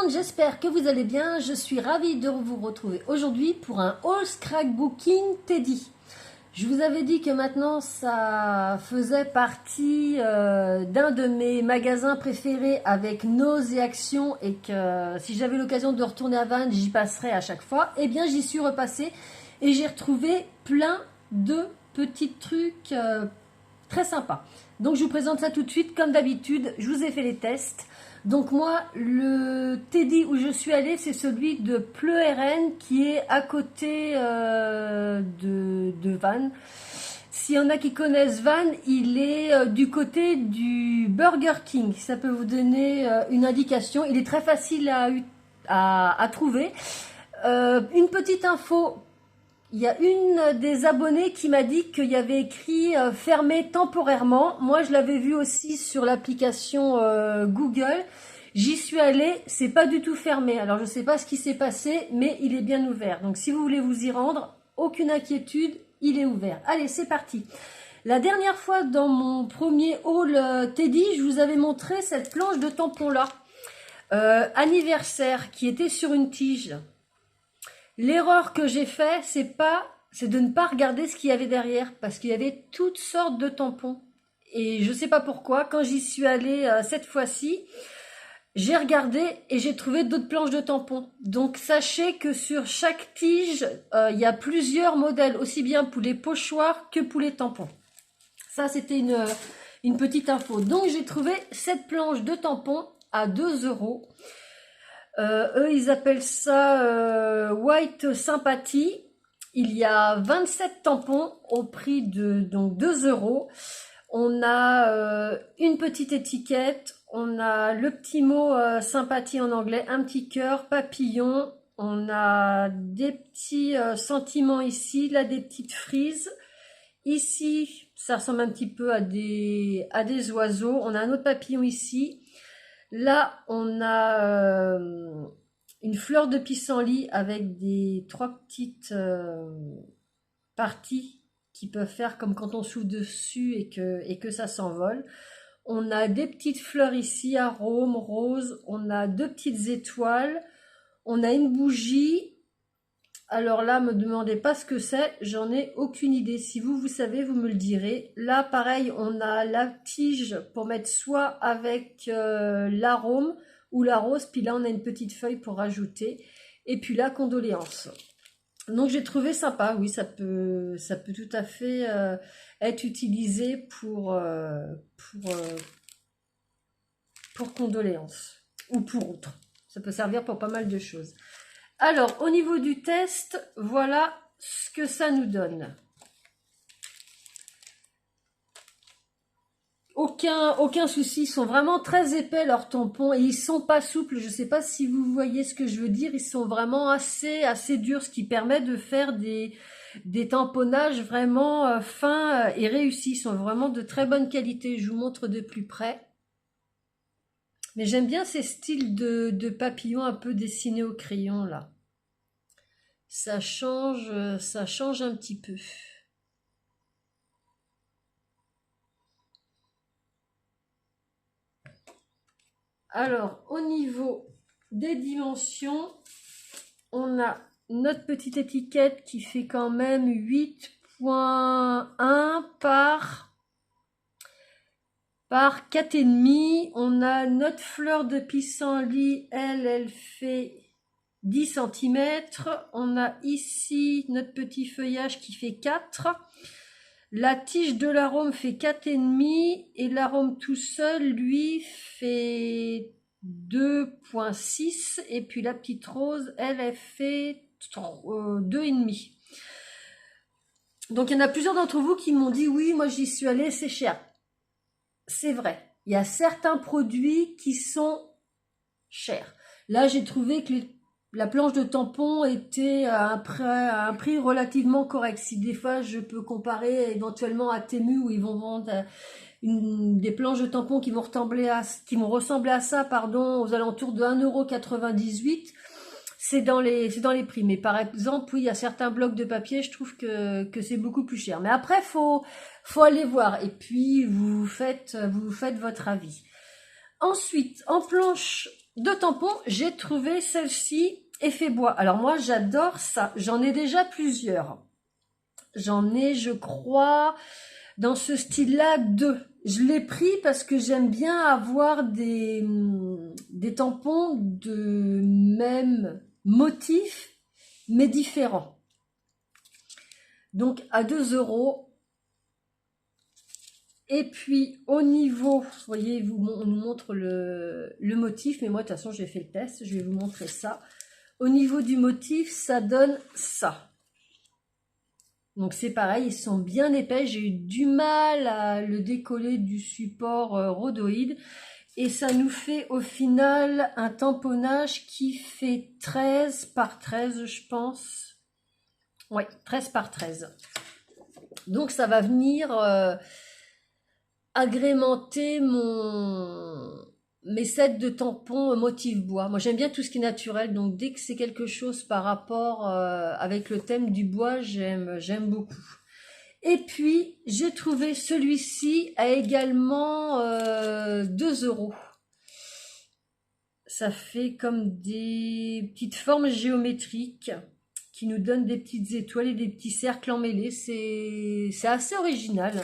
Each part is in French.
monde, j'espère que vous allez bien. Je suis ravie de vous retrouver aujourd'hui pour un haul scrapbooking Teddy. Je vous avais dit que maintenant ça faisait partie d'un de mes magasins préférés avec Nose et Action, et que si j'avais l'occasion de retourner à Vannes, j'y passerais à chaque fois. Eh bien j'y suis repassée et j'ai retrouvé plein de petits trucs très sympas. Donc je vous présente ça tout de suite. Comme d'habitude, je vous ai fait les tests. Donc moi, le Teddy où je suis allée, c'est celui de Pleuren qui est à côté de Vannes. S'il y en a qui connaissent Vannes, il est du côté du Burger King. Ça peut vous donner une indication. Il est très facile à trouver. Une petite info. Il y a une des abonnées qui m'a dit qu'il y avait écrit fermé temporairement. Moi, je l'avais vu aussi sur l'application Google. J'y suis allée, c'est pas du tout fermé. Alors, je ne sais pas ce qui s'est passé, mais il est bien ouvert. Donc, si vous voulez vous y rendre, aucune inquiétude, il est ouvert. Allez, c'est parti. La dernière fois, dans mon premier haul Teddy, je vous avais montré cette planche de tampons là. Anniversaire, qui était sur une tige. L'erreur que j'ai fait, c'est de ne pas regarder ce qu'il y avait derrière, parce qu'il y avait toutes sortes de tampons. Et je ne sais pas pourquoi, quand j'y suis allée cette fois-ci, j'ai regardé et j'ai trouvé d'autres planches de tampons. Donc sachez que sur chaque tige, il y a plusieurs modèles, aussi bien pour les pochoirs que pour les tampons. Ça, c'était une petite info. Donc j'ai trouvé cette planche de tampons à 2 €. Eux, ils appellent ça White Sympathy. Il y a 27 tampons au prix de donc 2 €. On a une petite étiquette, on a le petit mot sympathie en anglais, un petit cœur, papillon. On a des petits sentiments ici, là des petites frises. Ici, ça ressemble un petit peu à des oiseaux. On a un autre papillon ici. Là, on a une fleur de pissenlit avec des 3 petites parties qui peuvent faire comme quand on souffle dessus et que ça s'envole. On a des petites fleurs ici, arômes, roses. On a 2 petites étoiles. On a une bougie. Alors là, me demandez pas ce que c'est, j'en ai aucune idée. Si vous savez, vous me le direz. Là, pareil, on a la tige pour mettre soit avec l'arôme ou la rose. Puis là, on a une petite feuille pour rajouter. Et puis là, condoléances. Donc, j'ai trouvé sympa. Oui, ça peut tout à fait être utilisé pour condoléances ou pour autre. Ça peut servir pour pas mal de choses. Alors, au niveau du test, voilà ce que ça nous donne. Aucun souci, ils sont vraiment très épais leurs tampons et ils sont pas souples. Je ne sais pas si vous voyez ce que je veux dire, ils sont vraiment assez durs, ce qui permet de faire des tamponnages vraiment fins et réussis. Ils sont vraiment de très bonne qualité. Je vous montre de plus près. Mais j'aime bien ces styles de papillons un peu dessinés au crayon là. Ça change un petit peu. Alors, au niveau des dimensions, on a notre petite étiquette qui fait quand même 8,1 par 4,5. On a notre fleur de pissenlit, elle fait 10 cm. On a ici notre petit feuillage qui fait 4. La tige de l'arôme fait 4,5 et l'arôme tout seul, lui, fait 2,6. Et puis la petite rose, elle fait 2,5. Donc il y en a plusieurs d'entre vous qui m'ont dit oui, moi j'y suis allée, c'est cher. C'est vrai, il y a certains produits qui sont chers. Là, j'ai trouvé que la planche de tampon était à un prix relativement correct. Si des fois je peux comparer éventuellement à Temu où ils vont vendre des planches de tampons qui vont ressembler à ça, aux alentours de 1,98 €, c'est dans les prix. Mais par exemple, oui, il y a certains blocs de papier, je trouve que c'est beaucoup plus cher. Mais après, faut aller voir et puis vous faites votre avis. Ensuite, en planche de tampons, j'ai trouvé celle-ci effet bois. Alors moi, j'adore ça. J'en ai déjà plusieurs. J'en ai, je crois, dans ce style-là, 2. Je l'ai pris parce que j'aime bien avoir des tampons de même motif, mais différents. Donc, à 2 €. Et puis, au niveau, vous voyez, on nous montre le motif, mais moi, de toute façon, j'ai fait le test, je vais vous montrer ça. Au niveau du motif, ça donne ça. Donc c'est pareil, ils sont bien épais, j'ai eu du mal à le décoller du support rhodoïde. Et ça nous fait au final un tamponnage qui fait 13 par 13, je pense. Ouais, 13 par 13. Donc ça va venir agrémenter mes sets de tampons motif bois. Moi j'aime bien tout ce qui est naturel, donc dès que c'est quelque chose par rapport avec le thème du bois, j'aime beaucoup. Et puis j'ai trouvé celui-ci à également 2 €. Ça fait comme des petites formes géométriques qui nous donnent des petites étoiles et des petits cercles emmêlés. C'est assez original.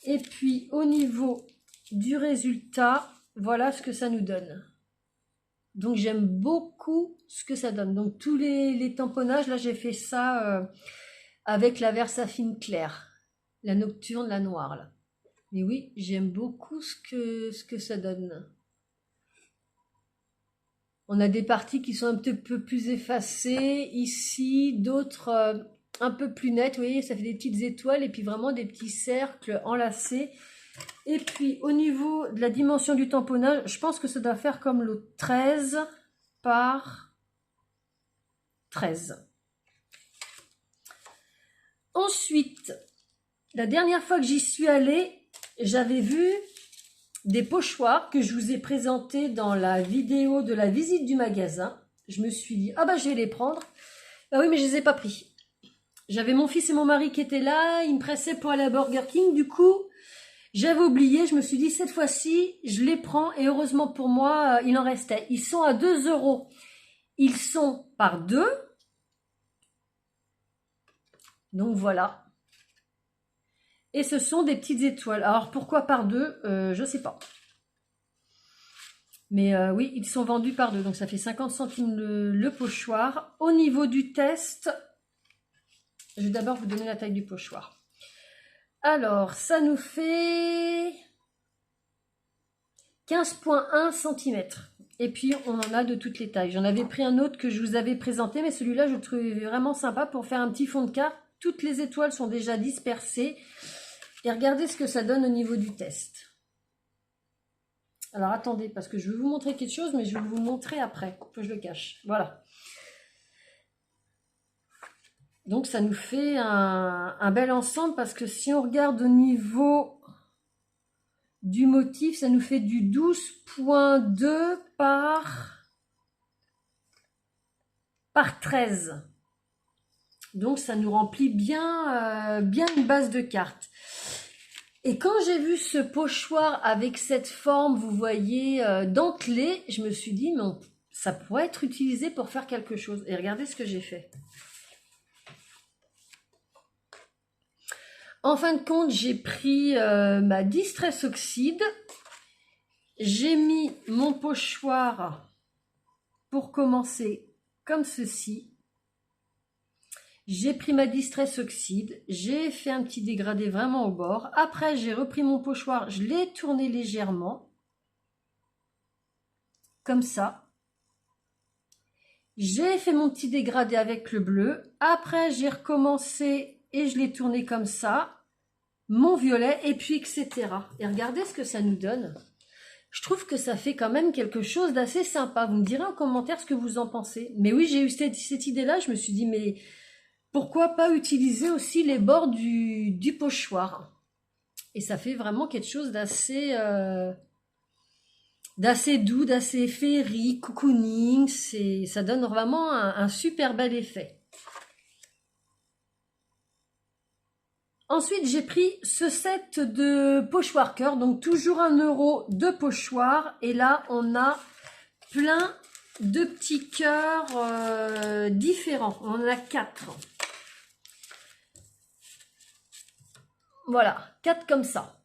Et puis au niveau du résultat, voilà ce que ça nous donne. Donc j'aime beaucoup ce que ça donne. Donc tous les tamponnages, là j'ai fait ça avec la Versafine claire, la nocturne, la noire là. Mais oui, j'aime beaucoup ce que ça donne. On a des parties qui sont un petit peu plus effacées ici, d'autres un peu plus nettes. Vous voyez, ça fait des petites étoiles et puis vraiment des petits cercles enlacés. Et puis au niveau de la dimension du tamponnage, je pense que ça doit faire comme le 13 par 13. Ensuite, la dernière fois que j'y suis allée, j'avais vu des pochoirs que je vous ai présentés dans la vidéo de la visite du magasin. Je me suis dit, ah bah je vais les prendre. Ah oui, mais je les ai pas pris. J'avais mon fils et mon mari qui étaient là, ils me pressaient pour aller à Burger King. Du coup, j'avais oublié, je me suis dit, cette fois-ci, je les prends. Et heureusement pour moi, il en restait. Ils sont à 2 €. Ils sont par 2. Donc voilà. Et ce sont des petites étoiles. Alors pourquoi par 2 je sais pas. Mais oui, ils sont vendus par 2. Donc ça fait 50 centimes le pochoir. Au niveau du test, je vais d'abord vous donner la taille du pochoir. Alors, ça nous fait 15,1 cm. Et puis, on en a de toutes les tailles. J'en avais pris un autre que je vous avais présenté, mais celui-là, je le trouvais vraiment sympa pour faire un petit fond de carte. Toutes les étoiles sont déjà dispersées. Et regardez ce que ça donne au niveau du test. Alors, attendez, parce que je vais vous montrer quelque chose, mais je vais vous montrer après, que je le cache. Voilà. Donc, ça nous fait un bel ensemble, parce que si on regarde au niveau du motif, ça nous fait du 12,2 par 13. Donc ça nous remplit bien, bien une base de cartes. Et quand j'ai vu ce pochoir avec cette forme, vous voyez, dentelée, je me suis dit, mais ça pourrait être utilisé pour faire quelque chose. Et regardez ce que j'ai fait. En fin de compte, j'ai pris ma Distress Oxide. J'ai mis mon pochoir pour commencer comme ceci. J'ai pris ma Distress Oxide, j'ai fait un petit dégradé vraiment au bord. Après, j'ai repris mon pochoir, je l'ai tourné légèrement, comme ça. J'ai fait mon petit dégradé avec le bleu. Après, j'ai recommencé et je l'ai tourné comme ça. Mon violet, et puis etc. Et regardez ce que ça nous donne. Je trouve que ça fait quand même quelque chose d'assez sympa. Vous me direz en commentaire ce que vous en pensez. Mais oui, j'ai eu cette idée-là, je me suis dit, mais pourquoi pas utiliser aussi les bords du pochoir? Et ça fait vraiment quelque chose d'assez doux, d'assez féerique, cocooning. Ça donne vraiment un super bel effet. Ensuite, j'ai pris ce set de pochoir-cœur, donc toujours 1 € de pochoir. Et là, on a plein de petits cœurs différents. On en a 4. Voilà, 4 comme ça.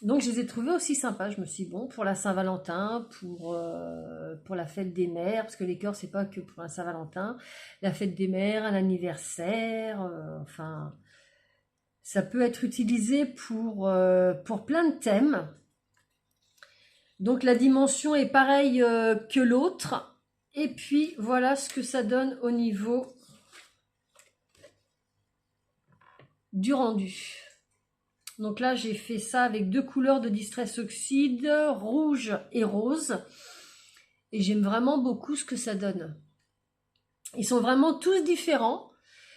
Donc, je les ai trouvés aussi sympas. Je me suis dit, bon, pour la Saint-Valentin, pour la fête des mères, parce que les cœurs, c'est pas que pour la Saint-Valentin. La fête des mères, un anniversaire, enfin... Ça peut être utilisé pour plein de thèmes. Donc la dimension est pareille que l'autre. Et puis voilà ce que ça donne au niveau du rendu. Donc là j'ai fait ça avec 2 couleurs de Distress Oxide, rouge et rose. Et j'aime vraiment beaucoup ce que ça donne. Ils sont vraiment tous différents.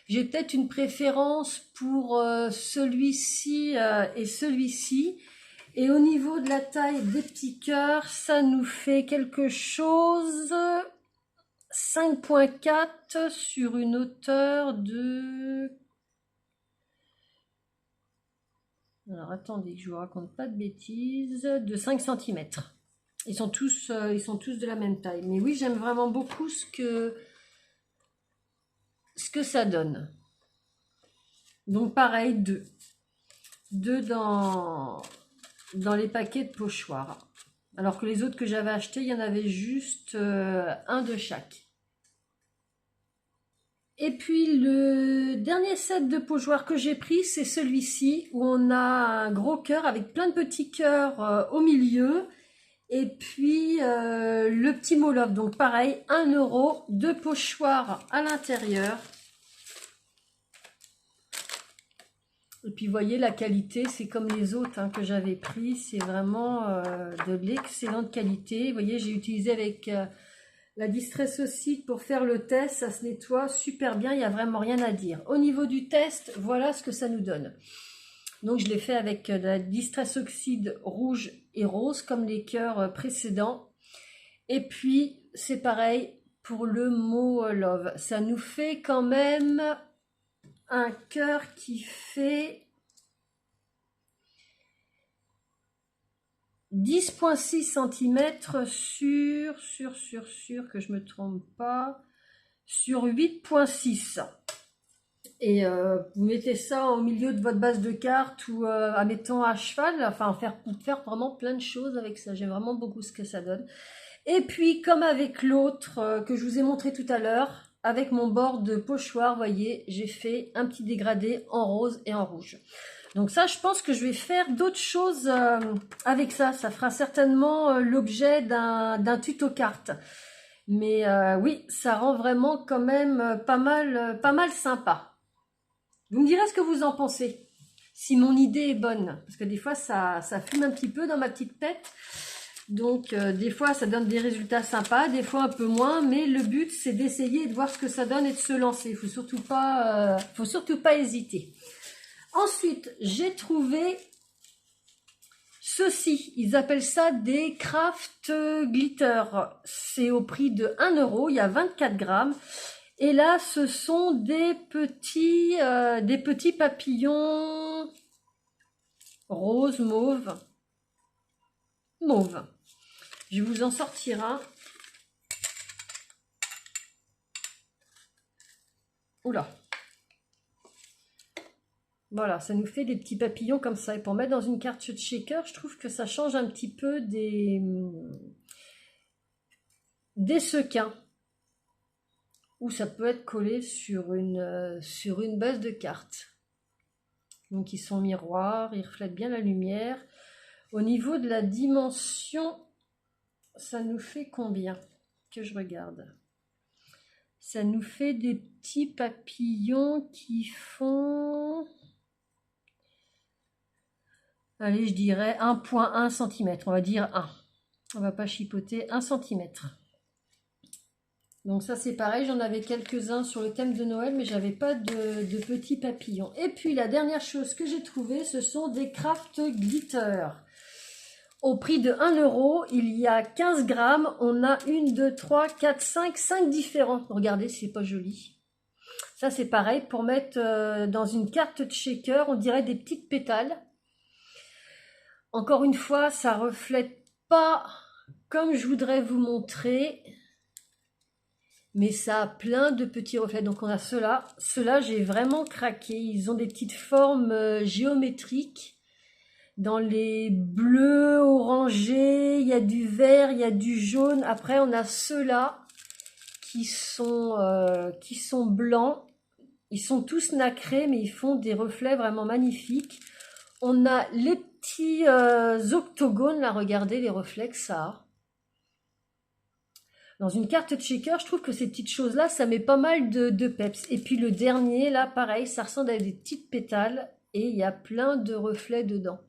J'ai peut-être une préférence pour celui-ci et celui-ci. Et au niveau de la taille des petits cœurs, ça nous fait quelque chose 5,4 sur une hauteur de... Alors attendez, que je vous raconte pas de bêtises, de 5 cm. Ils sont tous de la même taille. Mais oui, j'aime vraiment beaucoup ce que ça donne. Donc pareil, 2 dans les paquets de pochoirs. Alors que les autres que j'avais achetés, il y en avait juste 1 de chaque. Et puis le dernier set de pochoirs que j'ai pris, c'est celui-ci, où on a un gros cœur avec plein de petits cœurs au milieu. Et puis le petit mot-love, donc pareil, 1 € de pochoir à l'intérieur. Et puis vous voyez la qualité, c'est comme les autres que j'avais pris, c'est vraiment de l'excellente qualité. Vous voyez, j'ai utilisé avec la Distress Oxide pour faire le test, ça se nettoie super bien, il n'y a vraiment rien à dire. Au niveau du test, voilà ce que ça nous donne. Donc je l'ai fait avec la Distress Oxide rouge et rose comme les cœurs précédents. Et puis c'est pareil pour le mot love. Ça nous fait quand même un cœur qui fait 10,6 cm sur, que je me trompe pas, sur 8,6. Et vous mettez ça au milieu de votre base de cartes ou admettons à cheval, enfin faire vraiment plein de choses avec ça. J'aime vraiment beaucoup ce que ça donne. Et puis comme avec l'autre que je vous ai montré tout à l'heure, avec mon bord de pochoir, vous voyez, j'ai fait un petit dégradé en rose et en rouge. Donc ça, je pense que je vais faire d'autres choses avec ça. Ça fera certainement l'objet d'un tuto carte. Mais oui, ça rend vraiment quand même pas mal sympa. Vous me direz ce que vous en pensez, si mon idée est bonne. Parce que des fois, ça fume un petit peu dans ma petite tête. Donc, des fois, ça donne des résultats sympas, des fois un peu moins. Mais le but, c'est d'essayer de voir ce que ça donne et de se lancer. Il faut surtout pas hésiter. Ensuite, j'ai trouvé ceci. Ils appellent ça des craft glitter. C'est au prix de 1 €. Il y a 24 grammes. Et là, ce sont des petits papillons rose, mauve. Je vais vous en sortir un. Oula. Voilà, ça nous fait des petits papillons comme ça. Et pour mettre dans une carte shaker, je trouve que ça change un petit peu des sequins. Ou ça peut être collé sur une base de cartes. Donc ils sont miroirs, ils reflètent bien la lumière. Au niveau de la dimension, ça nous fait combien? Que je regarde. Ça nous fait des petits papillons qui font... Allez, je dirais 1,1 cm. On va dire 1. On va pas chipoter, 1 cm. Donc ça c'est pareil, j'en avais quelques-uns sur le thème de Noël, mais j'avais pas de petits papillons. Et puis la dernière chose que j'ai trouvée, ce sont des craft glitter. Au prix de 1 €, il y a 15 grammes, on a 1, 2, 3, 4, 5 différents. Regardez, c'est pas joli. Ça, c'est pareil, pour mettre dans une carte de shaker, on dirait des petites pétales. Encore une fois, ça reflète pas comme je voudrais vous montrer, mais ça a plein de petits reflets. Donc on a ceux-là. Ceux-là, j'ai vraiment craqué. Ils ont des petites formes géométriques. Dans les bleus, orangés, il y a du vert, il y a du jaune. Après, on a ceux-là qui sont blancs. Ils sont tous nacrés, mais ils font des reflets vraiment magnifiques. On a les petits octogones, là, regardez les reflets que ça a. Dans une carte de shaker, je trouve que ces petites choses-là, ça met pas mal de peps. Et puis le dernier, là, pareil, ça ressemble à des petites pétales et il y a plein de reflets dedans.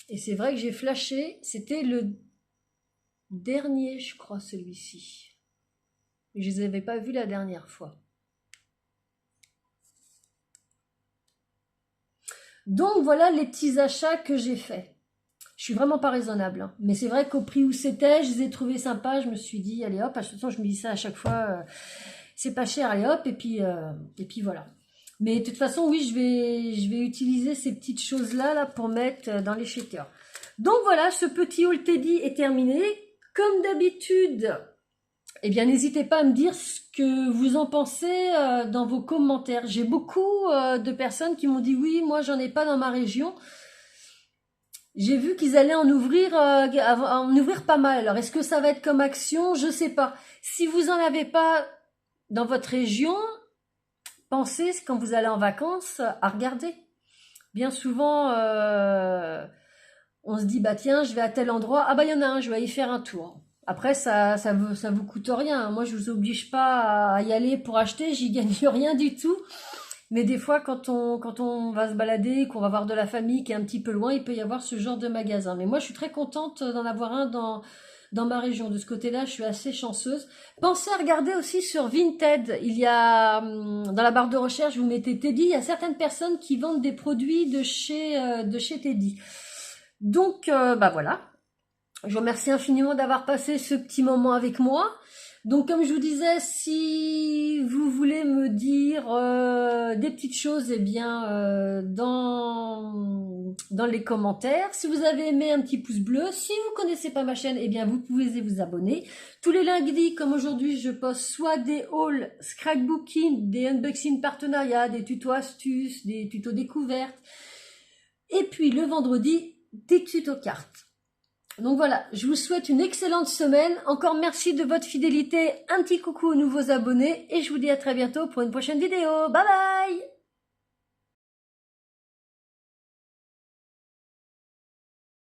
Et c'est vrai que j'ai flashé, c'était le dernier, je crois, celui-ci. Je ne les avais pas vus la dernière fois. Donc voilà les petits achats que j'ai faits. Je suis vraiment pas raisonnable, hein. Mais c'est vrai qu'au prix où c'était, je les ai trouvés sympas. Je me suis dit, allez hop, de toute façon je me dis ça à chaque fois, c'est pas cher, allez hop, et puis voilà. Mais de toute façon, oui, je vais utiliser ces petites choses-là là, pour mettre dans les shakers. Donc voilà, ce petit haul Teddy est terminé. Comme d'habitude, eh bien, n'hésitez pas à me dire ce que vous en pensez dans vos commentaires. J'ai beaucoup de personnes qui m'ont dit, oui, moi, j'en ai pas dans ma région. J'ai vu qu'ils allaient en ouvrir pas mal. Alors, est-ce que ça va être comme Action? Je sais pas. Si vous en avez pas dans votre région, pensez, quand vous allez en vacances, à regarder. Bien souvent, on se dit, bah tiens, je vais à tel endroit. Ah bah, il y en a un, je vais y faire un tour. Après, ça vous coûte rien. Moi, je vous oblige pas à y aller pour acheter. J'y gagne rien du tout. Mais des fois, quand on va se balader, qu'on va voir de la famille qui est un petit peu loin, il peut y avoir ce genre de magasin. Mais moi, je suis très contente d'en avoir un dans ma région. De ce côté-là, je suis assez chanceuse. Pensez à regarder aussi sur Vinted. Il y a, dans la barre de recherche, vous mettez Teddy. Il y a certaines personnes qui vendent des produits de chez Teddy. Donc, bah voilà. Je vous remercie infiniment d'avoir passé ce petit moment avec moi. Donc, comme je vous disais, si vous voulez me dire des petites choses, eh bien, dans les commentaires. Si vous avez aimé, un petit pouce bleu. Si vous connaissez pas ma chaîne, eh bien, vous pouvez vous abonner. Tous les lundis, comme aujourd'hui, je poste soit des hauls scrapbooking, des unboxing partenariats, des tutos astuces, des tutos découvertes. Et puis, le vendredi, des tutos cartes. Donc voilà, je vous souhaite une excellente semaine. Encore merci de votre fidélité. Un petit coucou aux nouveaux abonnés et je vous dis à très bientôt pour une prochaine vidéo. Bye bye!